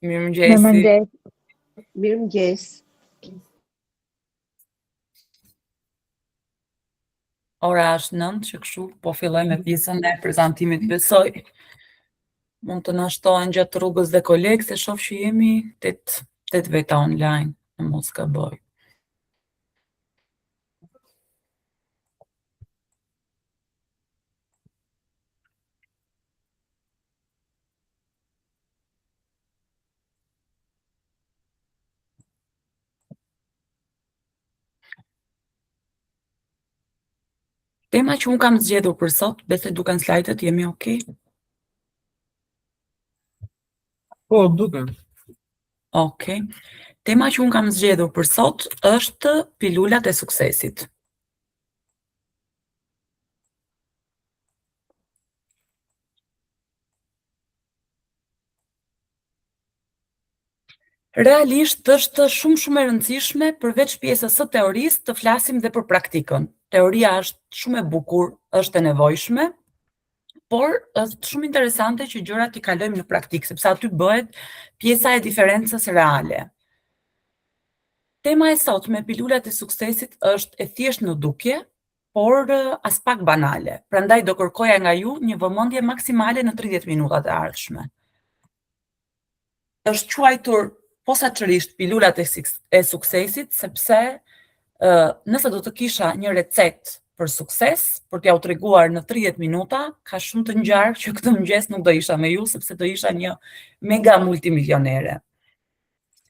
Mirëmëngjesi. Mirëmëngjes. Ora është 9, që kështu po filloj me pjesën e prezantimit, besoj. Mund të na shtohen gjatë rrugës dhe kolegë, se shoh që jemi 8 veta online, në mos gaboj. Tema që unë kam zgjedhur për sot, besoj duken slajdet, jemi okay? Po, duken. Okay. Tema që unë kam zgjedhur për sot është pilulat e suksesit. Realisht është shumë e rëndësishme përveç pjesës së teorisë të flasim dhe për praktikën. Teoria është shumë e bukur, është e nevojshme, por është shumë interesante që gjërat i kalojmë në praktikë, sepse aty bëhet pjesa e diferencës reale. Tema e sotme, pilulat e suksesit, është e thjeshtë në dukje, por as pak banale. Prandaj do kërkoja nga ju një vëmendje maksimale në 30 minutat e ardhshme. Është quajtur posaçërisht pilulat e suksesit, sepse nëse do të kisha një recetë për sukses, për t'ja u treguar në 30 minuta, ka shumë të ngjarë që këtë mëngjes nuk do isha me ju, sepse do isha një mega multimilionere.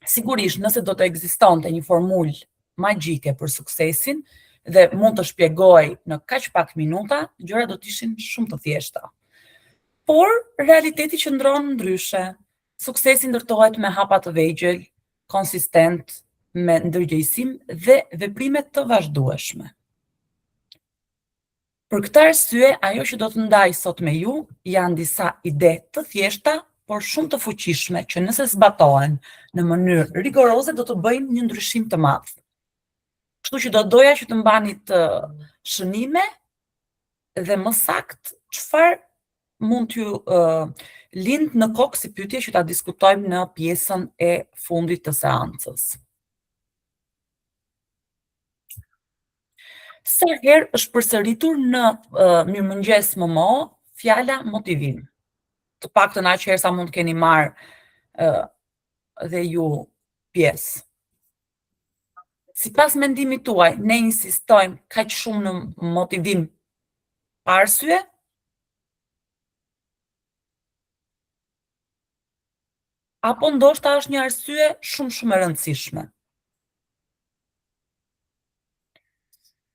Sigurisht, nëse do të ekzistonte një formulë magjike për suksesin dhe mund të shpjegoj në kaq pak minuta, gjërat do të ishin shumë të thjeshta. Por realiteti qëndron ndryshe. Suksesi ndërtohet me hapa të vegjël, konsistent, me ndërgjegjësim dhe veprime të vazhdueshme. Për këtë arsye, ajo që do të ndaj sot me ju janë disa ide të thjeshta, por shumë të fuqishme, që nëse zbatohen në mënyrë rigoroze do të bëjnë një ndryshim të madh. Kështu që do doja që të mbani të shënime dhe më saktë çfarë mund t'ju lind në kokë si pyetje që ta diskutojmë në pjesën e fundit të seancës. Sa herë është përsëritur në Mirëmëngjes Momo fjala motivim? Të paktën aq herë sa mund të keni marrë dhe ju pjesë. Sipas mendimit tuaj, ne insistojmë kaq shumë në motivim pa arsye? Apo ndoshta është një arsye shumë e rëndësishme?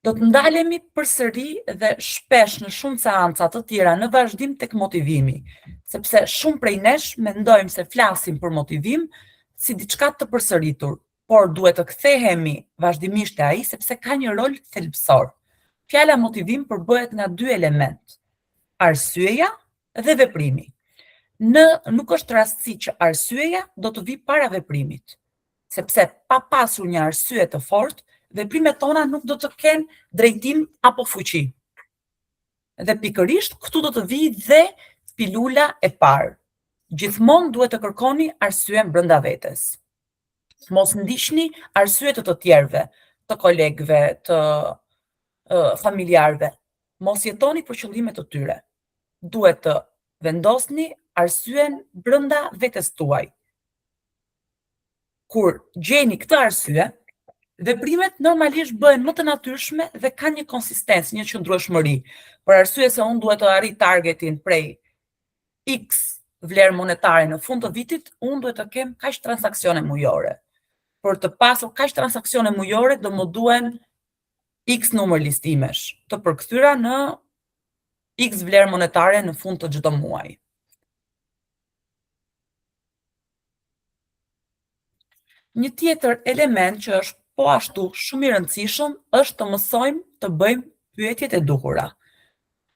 Do të ndalemi përsëri dhe shpesh në shumë seanca të tjera në vazhdim tek motivimi, sepse shumë prej nesh mendojmë se flasim për motivim si diçka të përsëritur, por duhet të kthehemi vazhdimisht te ai sepse ka një rol thelbësor. Fjala motivim përbëhet nga dy element: arsyeja dhe veprimi. Nuk është rastësi që arsyeja do të vi para veprimit, sepse pa pasur një arsye të fortë, veprimet tona nuk do të kenë drejtim apo fuqi. Dhe pikërisht këtu do të vijë dhe pilula e parë. Gjithmonë duhet të kërkoni arsyen brenda vetes. Mos ndiqni arsyet të tjerëve, të kolegëve, të familjarëve. Mos jetoni për qëllime të tyre. Duhet të vendosni arsyen brenda vetes tuaj. Kur gjeni këtë arsye, veprimet normalisht bëhen më të natyrshme dhe kanë një konsistencë, një qëndrueshmëri. Për arsye se unë duhet të arrij targetin prej X vlerë monetare në fund të vitit, unë duhet të kem kaq transaksione mujore. Për të pasur kaq transaksione mujore, do më duhen X numër listimesh, të përkthyera në X vlerë monetare në fund të çdo muaji. Një tjetër element që është po ashtu shumë i rëndësishëm është të mësojmë të bëjmë pyetjet e duhura.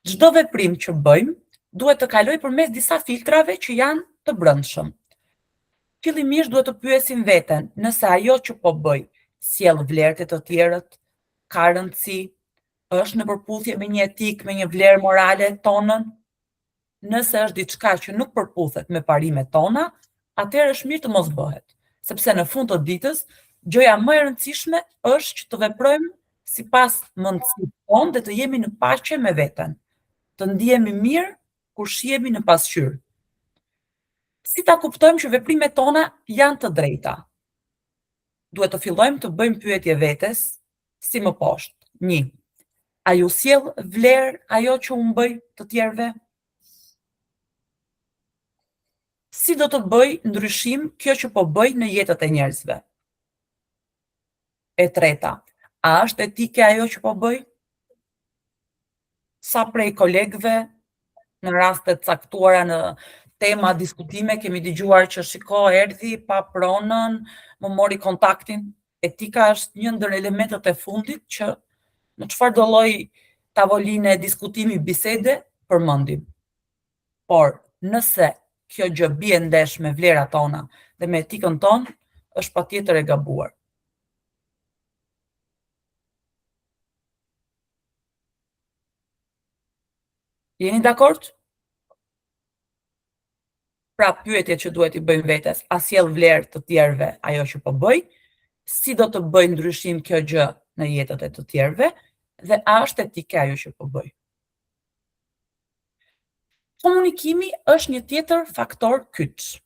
Çdo veprim që bëjmë duhet të kalojë përmes disa filtrave që janë të brendshëm. Fillimisht duhet të pyesim veten nëse ajo që po bëj sjell vlerët e të tjerët, ka rëndësi, është në përputhje me një etikë, me një vlerë morale tonën. nëse është diçka që nuk përputhet me parimet tona, atëherë është mirë të mos bëhet, sepse në fund të ditës gjëja më e rëndësishme është që të veprojmë sipas mundësive tonë dhe të jemi në paqe me veten, të ndihemi mirë kur shihemi në pasqyrë. Si ta kuptojmë që veprimet tona janë të drejta? Duhet të fillojmë të bëjmë pyetje vetes, si më poshtë. 1. A ju sjell vlerë ajo që unë bëj të tjerëve? Si do të bëj ndryshim kjo që po bëj në jetët e njerëzve? E treta, a është etike ajo që po bëj? Sa prej kolegëve në raste të caktuara në tema diskutime kemi dëgjuar që shiko erdhi pa pronën, më mori kontaktin. Etika është një ndër elementet e fundit që në çfarëdo lloj tavoline diskutimi bisede përmendim. Por nëse kjo gjë bie ndesh me vlerat tona dhe me etikën tonë, është patjetër e gabuar. Jeni dakord? Pra pyetjet që duhet i bëjmë vetes, a sjell vlerë të tjerëve ajo që po bëj? Si do të bëj ndryshim kjo gjë në jetët e të tjerëve? Dhe a është etike ajo që po bëj? Komunikimi është një tjetër faktor kyç.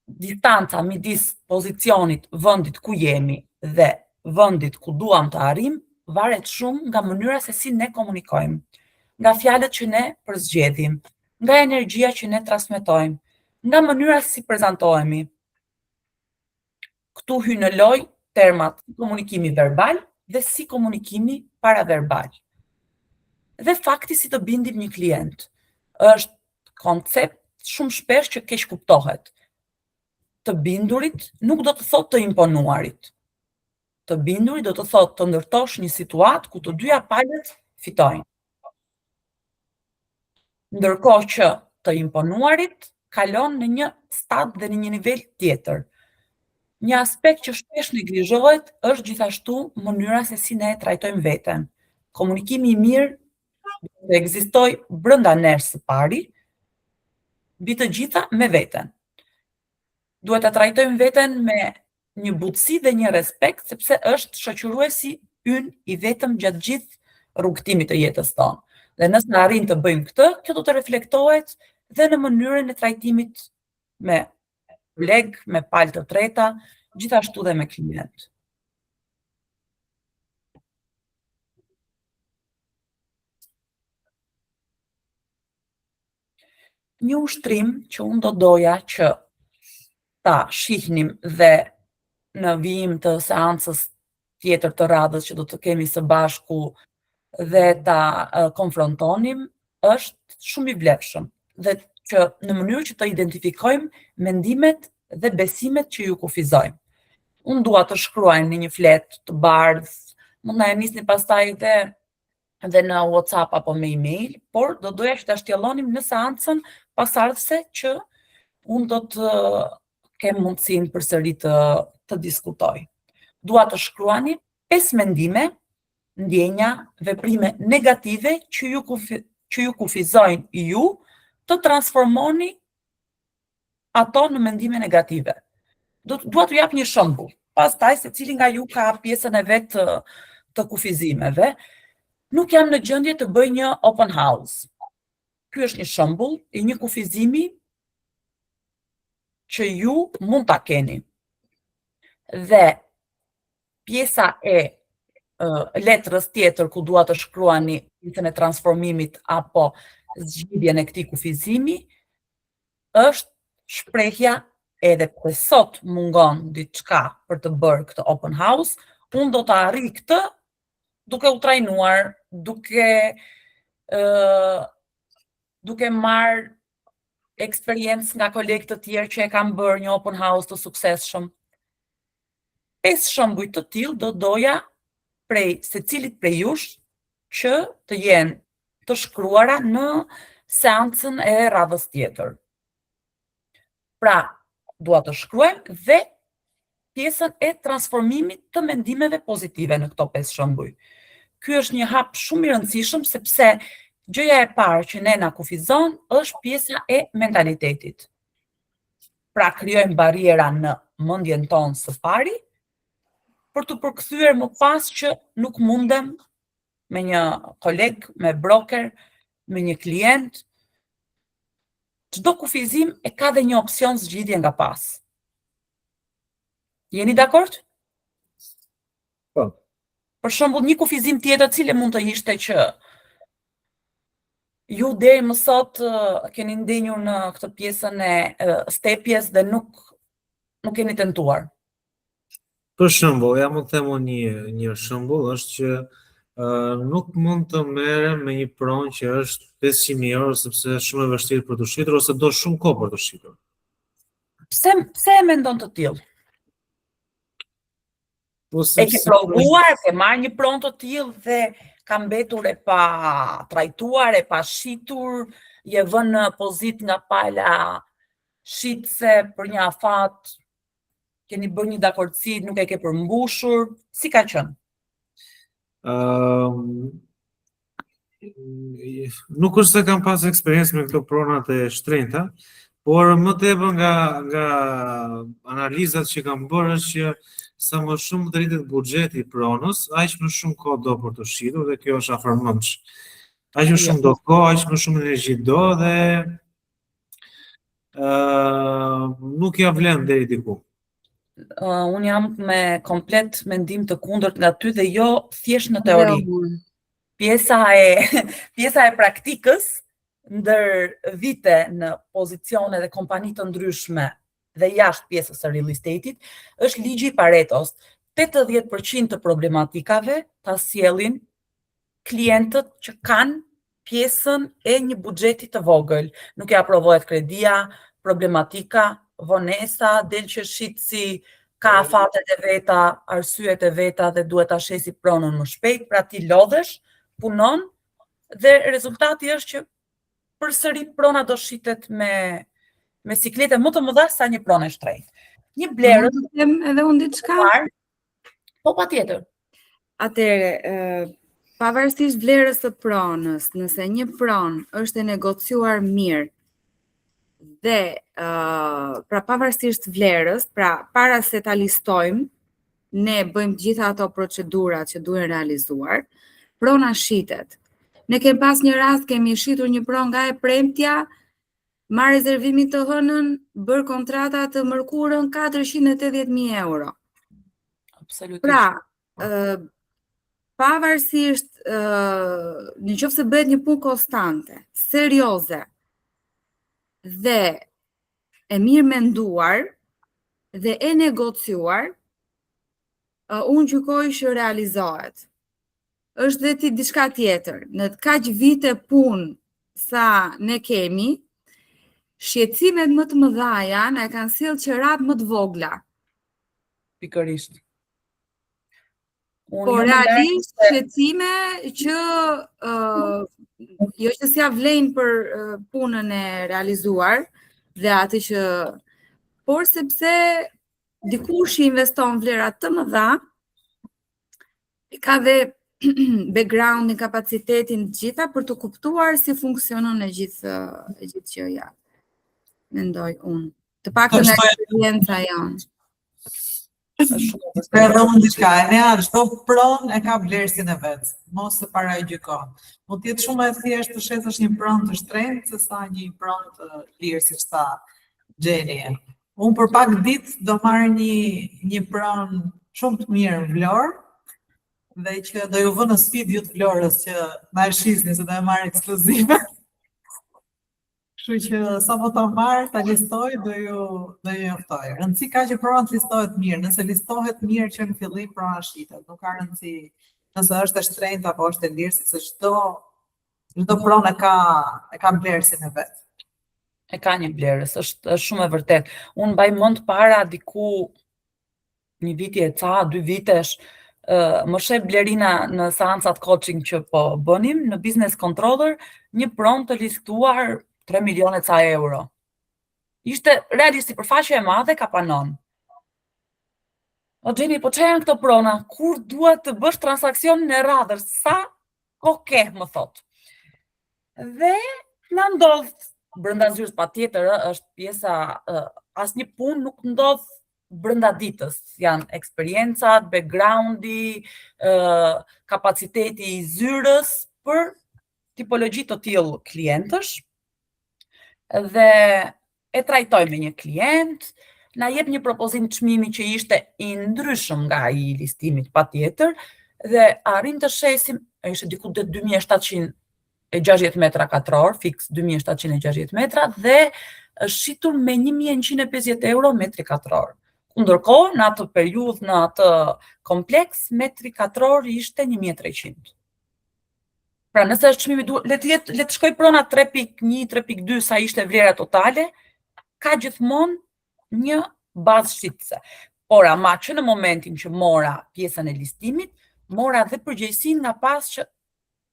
Distanca midis pozicionit, vendit ku jemi dhe vendit ku duam të arrijmë varet shumë nga mënyra se si ne komunikojmë, nga fjalët që ne përzgjedhim, nga energjia që ne transmetojmë, nga mënyra si prezantohemi. Këtu hyn në lojë termat komunikimi verbal dhe si komunikimi paraverbal. Dhe fakti si të bindim një klient është koncept shumë shpesh që keq kuptohet. Të bindurit nuk do të thotë të imponuarit. Të bindurit do të thotë të ndërtosh një situatë ku të dyja palët fitojnë. Ndërkohë që të imponuarit kalon në një stad dhe në një nivel tjetër. Një aspekt që shpesh neglizhohet është gjithashtu mënyra se si ne e trajtojmë veten. Komunikimi i mirë të ekzistojë brenda nesh së pari, mbi të gjitha me veten. Duhet ta trajtojmë veten me një butësi dhe një respekt, sepse është shoqëruesi ynë i vetëm gjatë gjithë rrugëtimit të jetës tonë. Dhe nëse arrim të bëjmë këtë, kjo do të reflektohet dhe në mënyrën e trajtimit me koleg, me palë të treta, gjithashtu dhe me klient. Një ushtrim që unë do doja që ta shihnim dhe në vijim të seancës tjetër të radhës që do të kemi së bashku dhe ta konfrontonim, është shumë i vlefshëm dhe që në mënyrë që të identifikojmë mendimet dhe besimet që ju kufizojmë. Unë dua të shkruajnë në një fletë të bardhë, mund na e nisni pastaj dhe në WhatsApp apo me email, por do doja që ta shtjellonim në seancën pasardhëse që unë do të kem mundësinë përsëri të diskutoj. Dua të shkruani 5 mendime, ndjenja, veprime negative që ju kufizojnë ju, të transformoni ato në mendime negative. Dua t'ju jap një shembull. Pastaj secili nga ju ka pjesën e vet të kufizimeve. Nuk jam në gjendje të bëj një open house. Ky është një shembull i një kufizimi që ju mund ta keni. Dhe pjesa e letrës tjetër ku dua të shkruani pjesën e transformimit apo zgjidhjen e këtij kufizimi është shprehja edhe pse sot mungon diçka për të bërë këtë open house, unë do të arrij këtë duke u trajnuar, duke marrë eksperiencë nga kolegë të tjerë që e kanë bërë një open house të suksesshëm. 5 shembuj të tillë do doja prej secilit prej jush që të jenë të shkruara në seancën e radhës tjetër. Pra, dua të shkruajmë dhe pjesën e transformimit të mendimeve pozitive në këto 5 shembuj. Ky është një hap shumë i rëndësishëm sepse Gjëja e parë që ne na kufizon është pjesa e mentalitetit. Pra krijojmë bariera në mendjen tonë së pari, për të përkthyer më pas që nuk mundem me një koleg, me broker, me një klient. Çdo kufizim e ka dhe një opsion zgjidhje nga pas. Jeni dakord? Po. Për shembull, një kufizim tjetër cili mund të ishte që ju deri më sot keni ndenjur në këtë pjesën e stepjes dhe nuk keni tentuar. Për shembull, ja mund të them unë një shembull është që nuk mund të merrem me një pronë që është 500.000 euro sepse është shumë e vështirë për të shitur ose do shumë kohë për të shitur. Pse e mendon të tillë? Po E ke provuar, ke marrë një pronë të tillë dhe ka mbetur e pa trajtuar, e pa shitur, je vënë në pozitë nga pala shitse për një afat, keni bërë një dakordsi, nuk e ke përmbushur, si ka qenë? Nuk është se kam pas eksperiencë me këto pronat e shtrenjta, por më tepër nga analizat që kam bërë është që sa më shumë të rritet buxheti i pronës, aq më shumë kohë do për të shitur dhe kjo është afërmendsh. Aq më shumë do kohë, aq më shumë energji do dhe nuk ja vlen deri diku. Unë jam me komplet mendim të kundërt nga ty dhe jo thjesht në teori. Pjesa e praktikës ndër vite në pozicione dhe kompani të ndryshme dhe jashtë pjesës së real estate-it është ligji i Paretos. 80% të problematikave ta sjellin klientët që kanë pjesën e një buxheti të vogël. Nuk ja aprovohet kredia, problematika, vonesa, del që shitsi, ka afatet e veta, arsyet e veta dhe duhet ta shesi pronën më shpejt, pra ti lodhesh, punon dhe rezultati është që përsëri prona do shitet me siklete më të mëdha sa një pronë e shtrenjtë. Një blerë Mund të them edhe unë diçka? Po patjetër. Atëre, pavarësisht vlerës së pronës, nëse një pronë është e negociuar mirë dhe pra pavarësisht vlerës, pra para se ta listojmë, ne bëjmë gjitha ato procedurat që duhen realizuar, prona shitet. Ne kemi pas një rast, kemi shitur një pronë nga e premtja, marrë rezervimin të hënën, bërë kontrata të mërkurën 480.000 euro. Absolutisht. Pra, pavarësisht në qoftë se bëhet një punë konstante, serioze dhe e mirë menduar dhe e negociuar, unë gjykoj që realizohet. Është dhe ti diçka tjetër. Në kaq vite punë sa ne kemi, shqetësimet më të mëdha na kanë sjellë qerat më të vogla. Pikërisht. Po realisht shqetësime që jo që s'ja vlejnë për punën e realizuar dhe atë që por sepse dikush që investon vlera të mëdha ka dhe background-in, kapacitetin gjitha për të kuptuar si funksionon e gjithë gjëja. Mendoj unë. Të paktën nga eksperienca jonë. Edhe unë diçka, çdo pronë e ka vlerësin e vet, mos e parajgjyko. Mund të jetë shumë e thjeshtë të shesësh një pronë të shtrenjtë sesa një pronë të lirë siç tha Gjeni. Unë për pak ditë do marr një pronë shumë të mirë vlorë dhe që do ju vë në sfidë ju të Vlorës që na e shisni se do e marr ekskluzive. Kështu që sa më ta marr, ta listoj, do ju njoftoj. Rëndësi ka që prona të listohet mirë, nëse listohet mirë që në fillim prona shitet, nuk ka rëndësi nëse është e shtrenjtë apo është e lirë, sepse çdo pronë e ka vlerësin e vet. E ka një vlerës, është shumë e vërtet. Unë mbaj mend para diku një viti e ca, 2 vitesh, më sheh Blerina në seancat coaching që po bënim, në Business Controller, një pronë të listuar 3 milione ca euro. Ishte realisht sipërfaqe e madhe ka panon. O Gjeni, po çfarë janë këto prona? Kur duhet të bësh transaksionin e radhës? Sa kohë ke, më thot. Dhe na ndodh brenda zyrës patjetër është pjesa asnjë punë nuk ndodh brenda ditës. Janë eksperiencat, backgroundi, kapaciteti i zyrës për tipologji të tillë klientësh dhe e trajtoj me një klient, na jep një propozim çmimi që ishte i ndryshëm nga i listimit patjetër dhe arrim të shesim, ishte diku te 2760 metra katror, fix 2760 metra dhe është shitur me 1150 euro metri katror. Ndërkohë, në atë periudhë, në atë kompleks, metri katror ishte 1300. Pra nëse është çmimi le të shkoj prona 3.1, 3.2 sa ishte vlera totale, ka gjithmonë një bazë shitse. Por ama që në momentin që mora pjesën e listimit, mora dhe përgjegjësinë nga pas që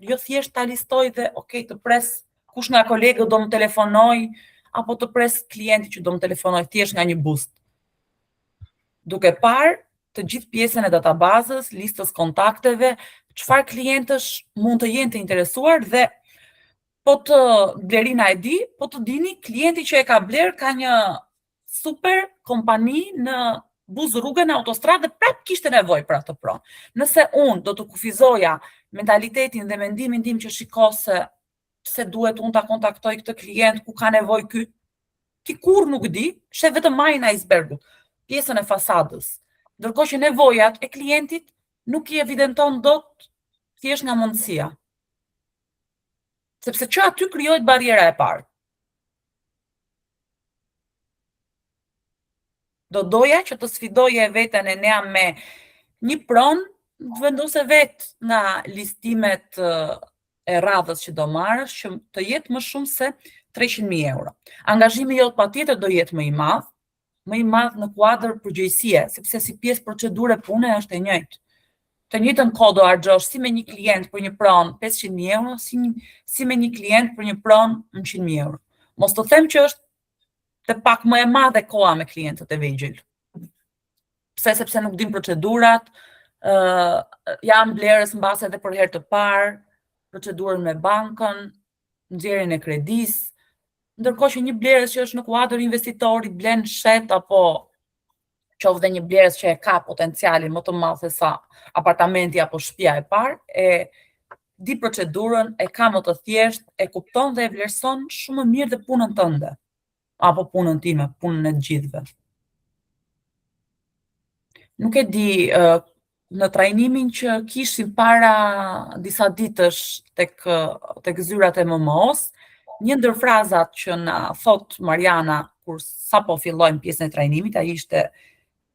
jo thjesht ta listoj dhe okay, të pres kush nga kolegët do më telefonoj apo të pres klienti që do më telefonoj thjesht nga një boost. Duke parë të gjithë pjesën e databazës, listës kontakteve, çfarë klientësh mund të jenë të interesuar dhe po të Blerina e di, po të dini klienti që e ka bler ka një super kompani në Buzë rrugën e autostradë dhe prap kishte nevojë për atë pronë. Nëse unë do të kufizoja mentalitetin dhe mendimin tim që shiko se duhet unë ta kontaktoj këtë klient, ku ka nevojë ky, ti kur nuk di, sheh vetëm majën e icebergut, pjesën e fasadës. Ndërkohë që nevojat e klientit nuk i evidenton dot thjesht nga mundësia. Sepse që aty krijohet barriera e parë. Do doja që të sfidoje veten e nea me një pronë, të vendose vetë nga listimet e radhës që do marrësh, që të jetë më shumë se 300.000 euro. Angazhimi jot patjetër do jetë më i madh në kuadër përgjegjësie, sepse si pjesë procedure pune është e njëjtë. Të njëjtën kohë do harxhosh si me një klient për një pronë 500.000 euro, si me një klient për një pronë 100.000 euro. Mos të them që është të pak më e madhe koha me klientët e vegjël. Pse? Sepse nuk dim procedurat, janë blerës mbase edhe për herë të parë, procedurën me bankën, nxjerrjen e kredisë, ndërkohë që një blerës që është në kuadër investitori blen shet apo qoftë dhe një blerës që e ka potencialin më të madh se sa apartamenti apo shtëpia e parë, e di procedurën, e ka më të thjeshtë, e kupton dhe e vlerëson shumë më mirë dhe punën tënde, apo punën time, punën e të gjithëve. Nuk e di, në trajnimin që kishim para disa ditësh tek zyrat e MMO-s, një ndër frazat që na thot Mariana kur sapo fillojmë pjesën e trajnimit, ai ishte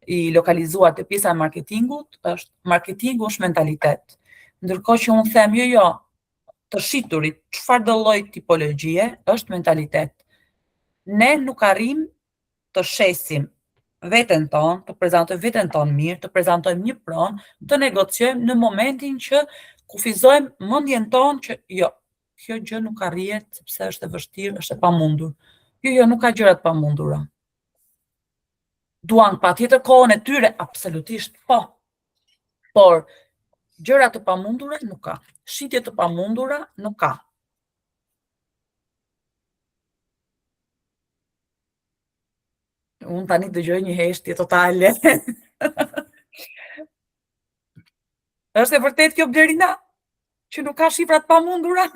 i lokalizuar te pjesa e marketingut, është marketingu është mentalitet. Ndërkohë që unë them jo, të shiturit, çfarë do lloj tipologjie është mentalitet. Ne nuk arrim të shesim veten tonë, të prezantojmë veten tonë mirë, të prezantojmë një pronë, të negociojmë në momentin që kufizojmë mendjen tonë që jo, kjo gjë nuk arrihet sepse është e vështirë, është e pamundur. Jo, nuk ka gjëra të pamundura. Duan patjetër kohën e tyre, absolutisht po. Por gjëra të pamundura nuk ka. Shitje të pamundura nuk ka. Unë tani dëgjoj një heshtje totale. Është e vërtet kjo Blerina? Që nuk ka shifra të pamundura?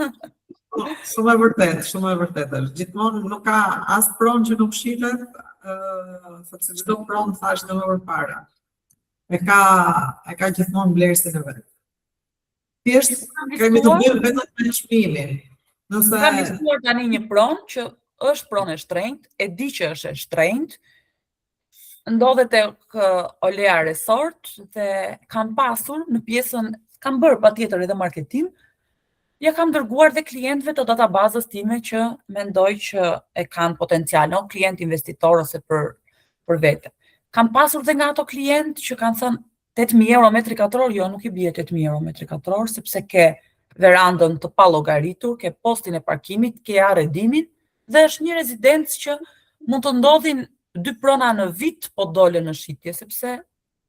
Shumë e vërtet është. Gjithmonë nuk ka as pronë që nuk shihet, sepse çdo pronë thash edhe më përpara. E ka gjithmonë vlerësin e vet. Thjesht kemi të bëjmë vetëm me çmimin. Nëse Kam listuar tani një pronë që është pronë e shtrenjtë, e di që është e shtrenjtë, ndodhet tek Olea Resort dhe kam pasur në pjesën, kam bërë patjetër edhe marketing, ja kam dërguar dhe klientëve të databazës time që mendoj që e kanë potencial, no klient investitor ose për vete. Kam pasur dhe nga ato klientë që kanë thënë 8.000 euro metri katror, jo, nuk i bie 8.000 euro metri katror, sepse ke verandën të pallogaritur, ke postin e parkimit, ke arredimin, dhe është një rezidencë që mund të ndodhin 2 prona në vit po dole në shitje, sepse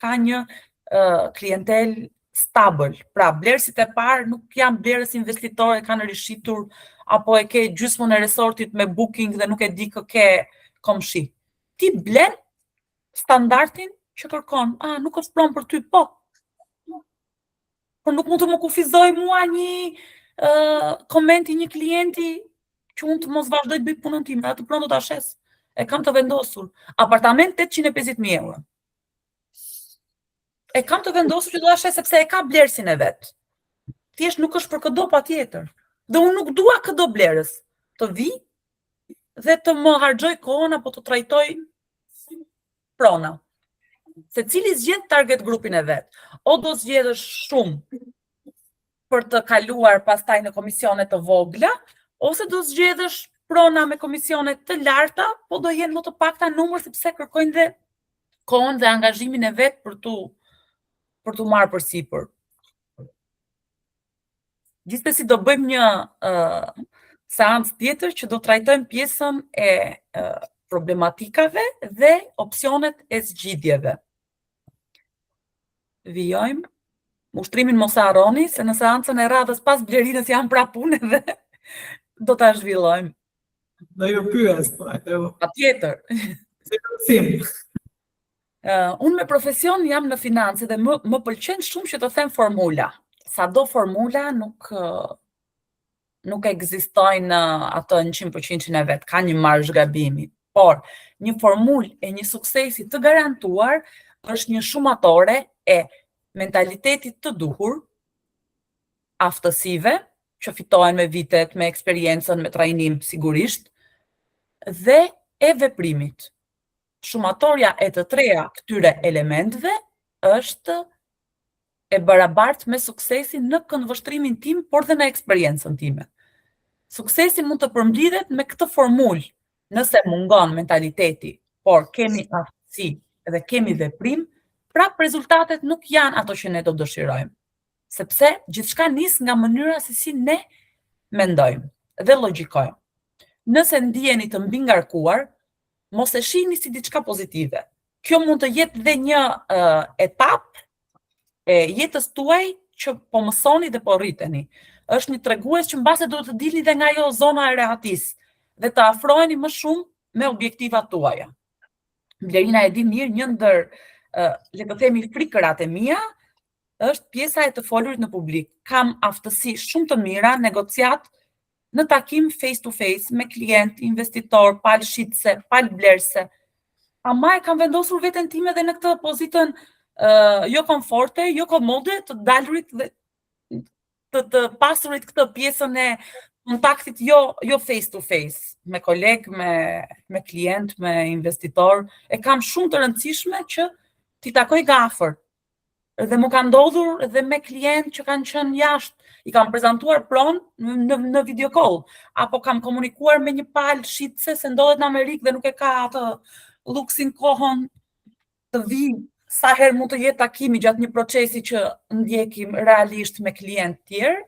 ka një klientel stabël. Pra, blerësit e parë nuk janë blerës investitorë, kanë rishitur apo e ke gjysmën e resortit me booking dhe nuk e di kë ke komshi. Ti blen standardin që kërkon. Nuk është pronë për ty, po. Por nuk mund të më kufizoj mua një komenti një klienti që unë të mos vazhdoj të bëj punën time, atë pronë do ta shes. E kam të vendosur. Apartament 850.000 euro. E kam të vendosur që do ta shes sepse e ka blersin e vet. Thjesht nuk është për këdo patjetër. Dhe unë nuk dua këdo blerës të vi dhe të më harxoj kohën apo të trajtoj prona. Secili zgjedh target grupin e vet. O do zgjedhësh shumë për të kaluar pastaj në komisione të vogla, ose do zgjedhësh prona me komisione të larta, po do jenë më të pakta numër sepse kërkojnë dhe kohën dhe angazhimin e vet për tu marrë përsipër. Gjithsesi do bëjmë një seancë tjetër që do trajtojmë pjesën e problematikave dhe opsionet e zgjidhjeve. Vijojmë. Ushtrimin mos e harroni, se në seancën e radhës pas blerinës jam pra punë dhe do ta zhvillojmë. Do ju pyes, po. Patjetër. Unë me profesion jam në finance dhe më pëlqen shumë që të them formula. Sado formula nuk ekzistojnë ato në 100% e vet, ka një margë gabimi. Por, një formulë e një suksesi të garantuar është një shumatore e mentalitetit të duhur, aftësive, që fitohen me vitet, me eksperiencën, me trajnim sigurisht, dhe e veprimit. Shumatorja e të treja këtyre elementëve është e barabartë me suksesin në këndvështrimin tim, por dhe në eksperiencën time. Suksesi mund të përmbledhet me këtë formulë, nëse mungon mentaliteti, por kemi aftësi dhe kemi veprim, prap rezultatet nuk janë ato që ne do dëshirojmë. Sepse gjithçka nis nga mënyra se si ne mendojmë dhe logjikojmë. Nëse ndiheni të mbi ngarkuar, mos e shihni si diçka pozitive. Kjo mund të jetë dhe një etapë e jetës tuaj që po mësoni dhe po rriteni. Është një tregues që mbase duhet të dilni dhe nga ajo zona e rehatisë dhe të afroheni më shumë me objektivat tuaja. Blerina e di mirë, një ndër le të themi frikërat e mia është pjesa e të folurit në publik. Kam aftësi shumë të mira, negociat në takim face to face me klient, investitor, palë shitse, palë blerse. Ama e kam vendosur veten time dhe në këtë pozitën jo komforte, jo komode, të dalurit dhe të pasurit këtë pjesën e kontaktit jo face to face, me koleg, me klient, me investitor. E kam shumë të rëndësishme që t'i takoj nga afër. Dhe më ka ndodhur edhe me klient që kanë qenë jashtë, i kam prezantuar pronë në video call, apo kam komunikuar me një palë shitse se ndodhet në Amerikë dhe nuk e ka atë luksin kohën të vi sa herë mund të jetë takimi gjatë një procesi që ndjekim realisht me klient tjerë.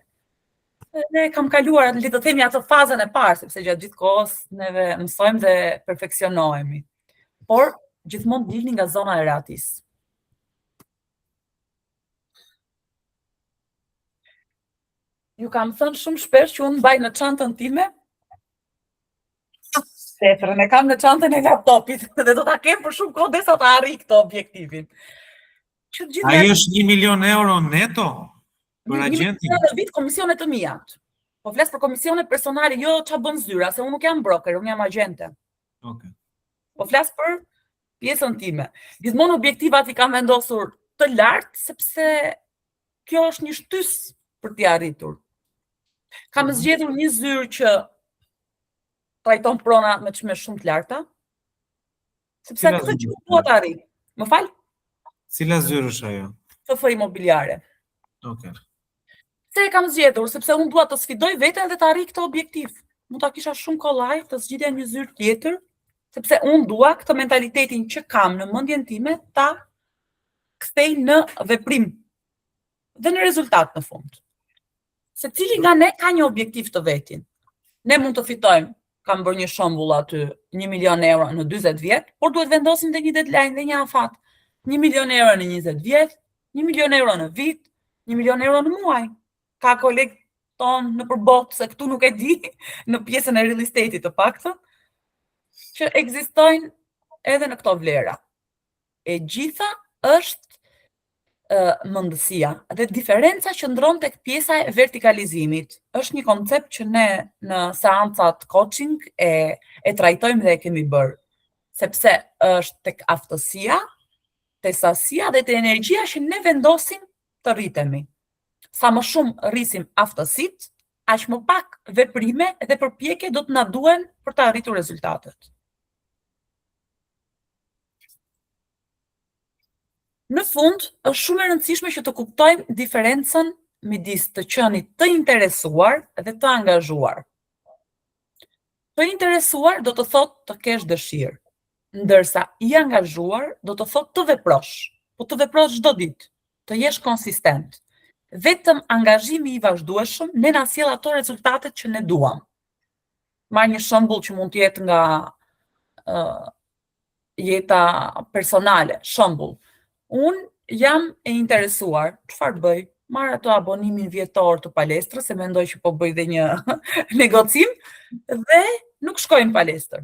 Ne kam kaluar, le të themi, atë fazën e parë, sepse gjatë gjithë kohës neve mësojmë dhe perfeksionohemi. Por gjithmonë dilni nga zona e rehatisë. Ju kam thënë shumë shpesh që unë mbaj në çantën time tefrën, e kam në çantën e laptopit dhe do ta kem për shumë kohë derisa ta arrij këtë objektivin. Ai është 1 milion euro neto për agentin? Në vit komisione të mia. Po flas për komisione personale, jo ç'a bën zyra, se unë nuk jam broker, unë jam agente. Okay. Po flas për pjesën time. Gjithmonë objektivat i kam vendosur të lartë sepse kjo është një shtys për t'i arritur. Kam zgjedhur një zyrë që trajton prona me çme shumë të larta, sepse këtë që dua të arrij. Më fal? Cila zyrë është ajo? FF imobiliare. Okay. Se e kam zgjedhur sepse unë dua të sfidoj veten dhe të arrij këtë objektiv. Mund ta kisha shumë kollaj të zgjidhja një zyrë tjetër, sepse unë dua këtë mentalitetin që kam në mendjen time ta kthej në veprim dhe në rezultat në fund. Secili nga ne ka një objektiv të vetin. Ne mund të fitojmë, kam bërë një shembull aty, 1 milion euro në 40 vjet, por duhet vendosim dhe një deadline dhe një afat. 1 milion euro në 20 vjet, 1 milion euro në vit, 1 milion euro në muaj. Ka koleg tonë në përbot, se këtu nuk e di, në pjesën e real estate-it të paktën, që ekzistojnë edhe në këto vlera. E gjitha është mendësia dhe diferenca qëndron tek pjesa e vertikalizimit. Është një koncept që ne në seancat coaching e trajtojmë dhe e kemi bërë, sepse është tek aftësia, te sasia dhe te energjia që ne vendosim të rritemi. Sa më shumë rrisim aftësit, aq më pak veprime dhe përpjekje do të na duhen për të arritur rezultatet. Në fund, është shumë e rëndësishme që të kuptojmë diferencën midis të qenit të interesuar dhe të angazhuar. Të interesuar do të thotë të kesh dëshirë, ndërsa i angazhuar do të thotë të veprosh, po të veprosh çdo ditë, të jesh konsistent. Vetëm angazhimi i vazhdueshëm ne na sjell ato rezultatet që ne duam. Marr një shembull që mund të jetë nga jeta personale, shembull. Unë jam e interesuar, çfarë të bëj? Marr ato abonimin vjetor të palestrës, se mendoj që po bëj dhe një negocim dhe nuk shkoj në palestër.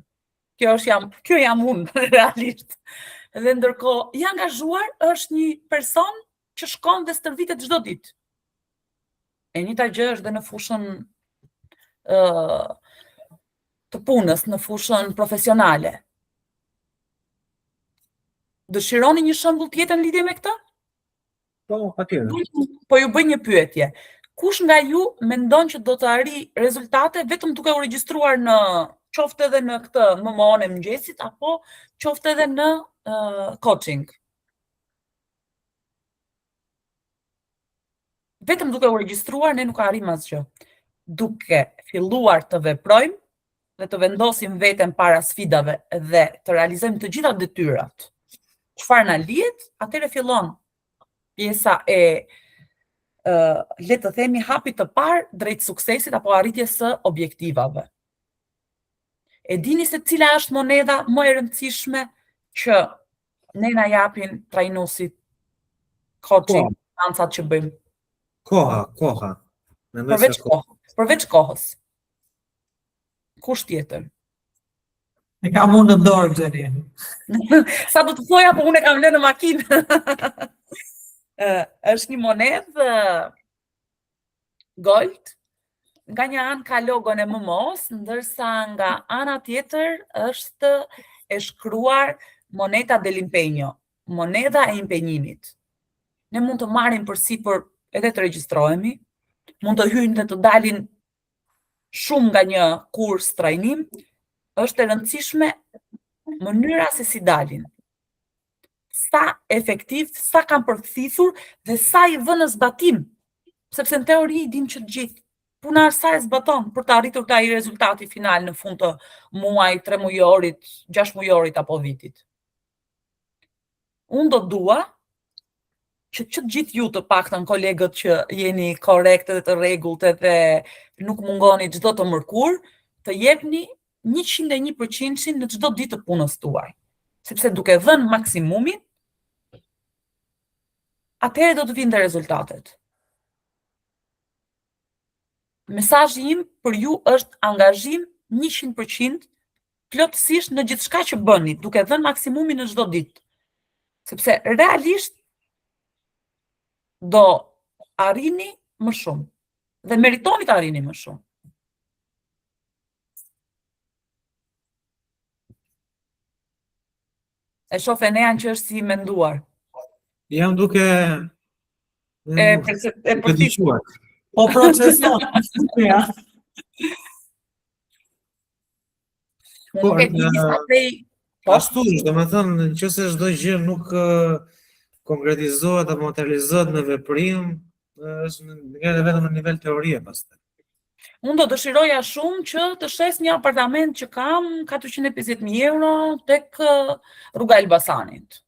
Kjo jam unë realisht. Dhe ndërkohë i angazhuar është një person që shkon dhe stërvitet çdo ditë. E njëjta gjë është dhe në fushën të punës, në fushën profesionale. Dëshironi një shembull tjetër në lidhje me këtë? Po, patjetër. Po ju bëj një pyetje. Kush nga ju mendon që do të arrijë rezultate vetëm duke u regjistruar në qoftë edhe në këtë MMO-n e mëngjesit apo qoftë edhe në coaching? Vetëm duke u regjistruar ne nuk arrijmë asgjë. Duke filluar të veprojmë dhe të vendosim veten para sfidave dhe të realizojmë të gjitha detyrat. Çfarë na lihet, atëherë fillon pjesa le të themi hapit të parë drejt suksesit apo arritjes së objektivave. E dini se cila është monedha më e rëndësishme që ne na japin trajnuesit coaching, seancat që bëjmë? Koha. Përveç kohës. Kush tjetër? E kam unë në dorë, Xheri. Sa do të thoja, po unë e kam lënë në makinë. Është një monedhë gold, nga një anë ka logon e MMO-s, ndërsa nga ana tjetër është e shkruar moneta del impeño, monedha e impenjimit. Ne mund të marrim përsipër edhe të regjistrohemi, mund të hyjnë dhe të dalin shumë nga një kurs trajnim, është e rëndësishme mënyra se si dalin. Sa efektiv, sa kanë përkthithur dhe sa i vënë zbatim. Sepse në teori dim që të gjithë. Puna është sa e zbaton për të arritur të ai rezultati final në fund të muajit, 3 mujorit, 6 mujorit apo vitit. Unë do dua që të gjithë ju të paktën kolegët që jeni korrektë dhe të rregullt dhe nuk mungoni çdo të mërkur, të jepni 101% në çdo ditë të punës tuaj. Sepse duke dhënë maksimumin, atëherë do të vinë dhe rezultatet. Mesazhi im për ju është angazhim 100% plotësisht në gjithçka që bëni, duke dhënë maksimumin në çdo ditë. Sepse realisht do arrini më shumë dhe meritoni të arrini më shumë. E shoh Enean që është si menduar. Jam duke Përfiquar. Po proceson. Ja. Nuk e di disa prej. Ashtu është, domethënë, nëse çdo gjë nuk konkretizohet apo materializohet në veprim, është vetëm në nivel teorie pastaj. Unë do dëshiroja shumë që të shes një apartament që kam 450.000 euro tek rruga Elbasanit,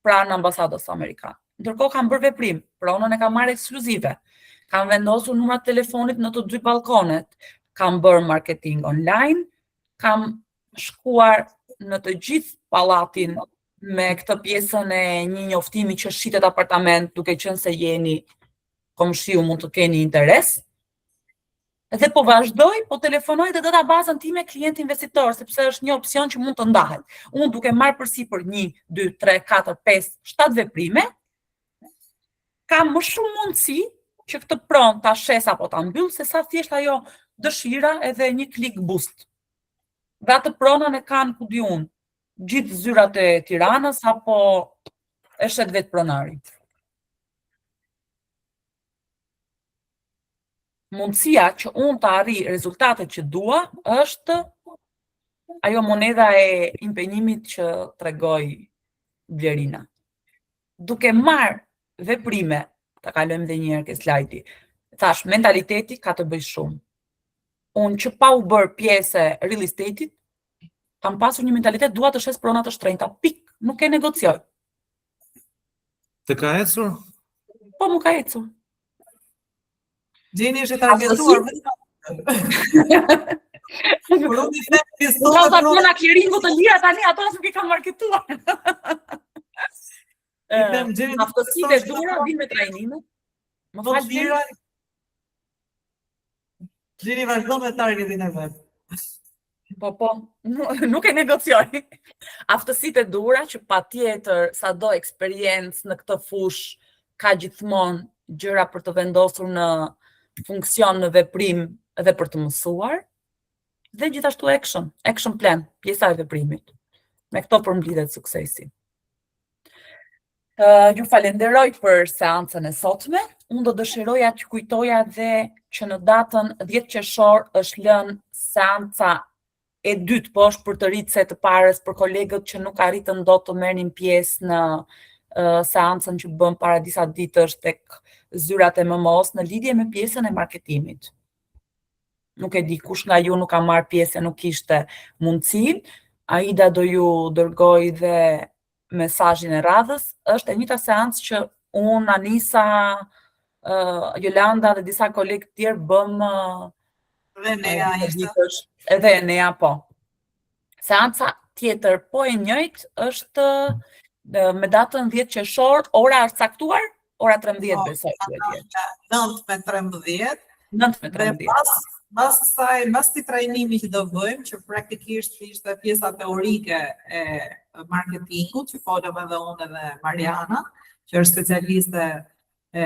pranë ambasadës amerikane. Ndërkohë kam bërë veprim, pronën e kam marrë ekskluzive. Kam vendosur numrat telefonit në të dy balkonet, kam bërë marketing online, kam shkuar në të gjithë pallatin me këtë pjesën e një njoftimi që shitet apartament, duke qenë se jeni komshiu mund të keni interes. Dhe po vazhdoj, po telefonoj dhe databazën time klient investitor, sepse është një opsion që mund të ndahet. Unë duke marrë përsipër 1, 2, 3, 4, 5, 7 veprime, kam më shumë mundësi që këtë pronë ta shes apo ta mbyll, se sa thjesht ajo dëshira edhe një klik boost. Dhe atë pronën e kanë, ku di unë, gjithë zyrat e Tiranës apo e shet vetë pronari. Mundësia që unë të arri rezultatet që dua është ajo moneda e impenjimit që tregoj Blerina. Duke marrë veprime, ta kalojmë dhe njëherë ke slajdi, thash, mentaliteti ka të bëjë shumë. Unë që pa u bërë pjesë e real estate-it, kam pasur një mentalitet, dua të shes prona të shtrenjta, pik, nuk e negocioj. Të ka ecur? Po mu ka ecur. Gjeni është e targetuar Por unë i them Ka ta pjena kliringu të lira tani, ato as nuk i kam marketuar. Aftësitë e dura vinë me trajnime. Më do fal të vira. Gjeni vazhdo me targetin e vet. Po, nuk e negocioj. Aftësitë e dura që patjetër sado eksperiencë në këtë fushë ka gjithmonë gjëra për të vendosur në funksion, në veprim dhe për të mësuar, dhe gjithashtu action plan, pjesa e veprimit. Me këto përmblidhet suksesi. Ju falenderoj për seancën e sotme. Unë do dëshiroja të kujtoja dhe që në datën 10 qershor është lënë seanca e dytë, po është për të ritse të parës për kolegët që nuk arritën dot të merrnin pjesë në seancën që bëm para disa ditësh tek zyrat e MMO-s në lidhje me pjesën e marketimit. Nuk e di kush nga ju nuk ka marrë pjesë, nuk kishte mundësi. Aida do ju dërgoj dhe mesazhin e radhës. Është e njëjta seancë që unë, Anisa, Jolanda dhe disa kolegë të tjerë bëm Dhe Nea ditësh. Edhe Nea, po. Seanca tjetër, po e njëjtë, është me datën 10 qershor, ora është caktuar, ora 13 besoj. 9:13. 9:13. Pas këtij trajnimi që do bëjmë, që praktikisht ishte pjesa teorike e marketingut, që folëm edhe unë edhe Mariana, që është specialiste e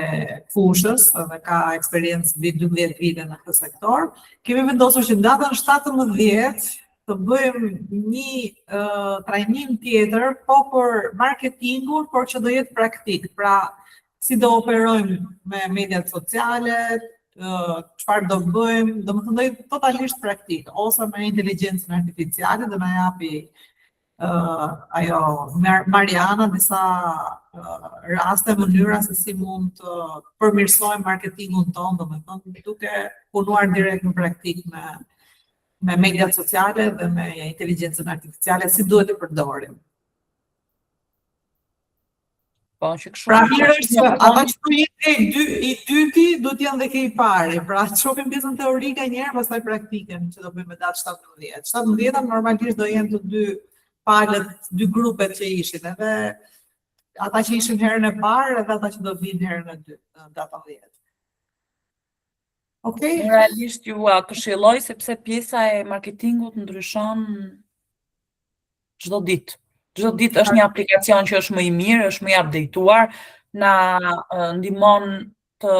fushës dhe ka eksperiencë 12 vite në këtë sektor, kemi vendosur që në datën 17 të bëjmë një trajnim tjetër, po për marketingun, por që do jetë praktik. Pra, si do operojmë me mediat sociale, çfarë do bëjmë, do të thonë totalisht praktik, ose me inteligjencën artificiale do na japi ajo Mariana disa raste, mënyra se si mund të përmirësojmë marketingun tonë, domethënë duke punuar direkt në praktik me mediat sociale dhe me inteligjencën artificiale, si duhet të përdorim. Po, që kështu. Pra mirë është se ata që po jetë i dyti do të janë dhe ke i pari. Pra shohim pjesën teorike një herë, pastaj praktikën që do bëjmë me datë 17. 17-ta normalisht do jenë të dy palët, dy grupet që ishin, edhe ata që ishin herën e parë edhe ata që do vinë herën e dytë, data 10. Okej? Realisht ju këshilloj sepse pjesa e marketingut ndryshon çdo ditë. Çdo ditë është një aplikacion që është më i mirë, është më i updateuar, na ndihmon të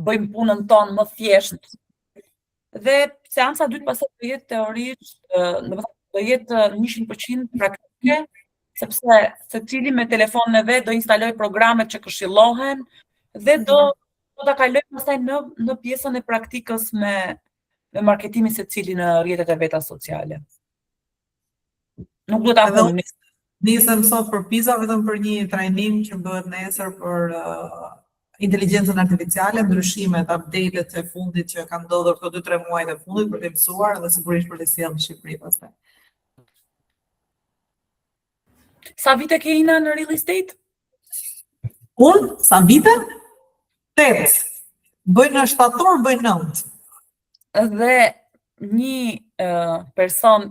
bëjmë punën tonë më thjesht. Dhe seanca dytë pastaj do jetë teorisht, domethënë do jetë 100% praktike, sepse secili me telefonin e vet do instaloj programet që këshillohen dhe do ta kalojmë pastaj në pjesën e praktikës me marketimin secili në rrjetet e veta sociale. Nuk duhet ta huni. Nisem sot për PISA vetëm për një trajnim që bëhet nesër për inteligjencën artificiale, ndryshimet, update-et e fundit që kanë ndodhur këto 2-3 muajt e fundit për të mësuar dhe sigurisht për të sjellë në Shqipëri pastaj. Sa vite ke Ina në real estate? Unë, sa vite? 8. Bëj në shtator, bëj 9. Dhe një person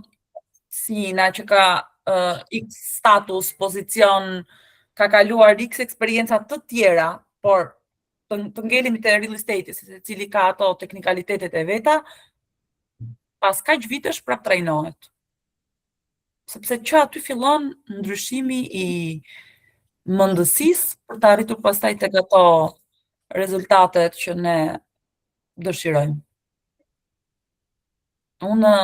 si Ina që ka X status, pozicion, ka kaluar X eksperienca të tjera, por të ngelemi te real estate, se cili ka ato teknikalitetet e veta, pas kaq vitesh prap trajnohet. Sepse që aty fillon ndryshimi i mendësisë për të arritur pastaj tek ato rezultatet që ne dëshirojmë. Unë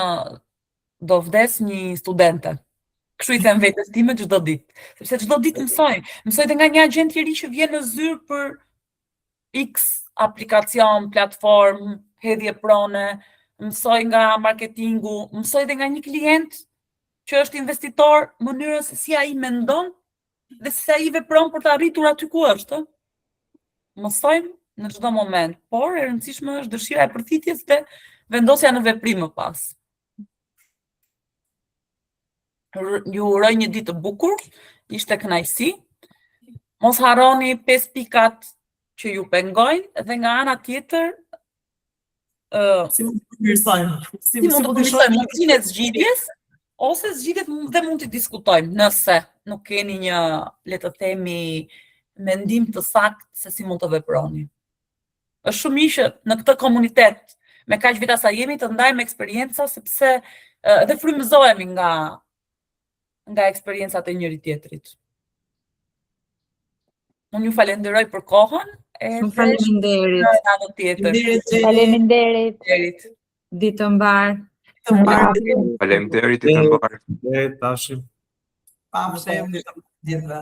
do vdes një studente. Kështu i them vetes time çdo ditë, sepse çdo ditë mësoj. Mësoj edhe nga një agent i ri që vjen në zyrë për X aplikacion, platform, hedhje prone, mësoj nga marketingu, mësoj edhe nga një klient që është investitor, mënyrën se si ai mendon dhe si ai vepron për të arritur aty ku është. Mësojmë në çdo moment, por e rëndësishme është dëshira e përthitjes dhe vendosja në veprim më pas. Ju uroj një ditë të bukur, ishte kënaqësi. Mos harroni 5 pikat që ju pengojnë dhe nga ana tjetër Si mund të përmirësojmë? si mund të përmirësojmë mundësinë e zgjidhjes ose zgjidhjet dhe mund të diskutojmë nëse nuk keni një, le të themi, mendim të saktë se si mund të veproni. Është shumë mirë që në këtë komunitet me kaq vite sa jemi të ndajmë eksperjenca sepse dhe frymëzohemi nga eksperiencat e njëri tjetrit. Unë ju falenderoj për kohën Shumë faleminderit. në tjetër. Faleminderit. Faleminderit. Ditë të mbar. Të mbarë. Faleminderit të mbarë. Dhe tashim. Pafshim gjithëve.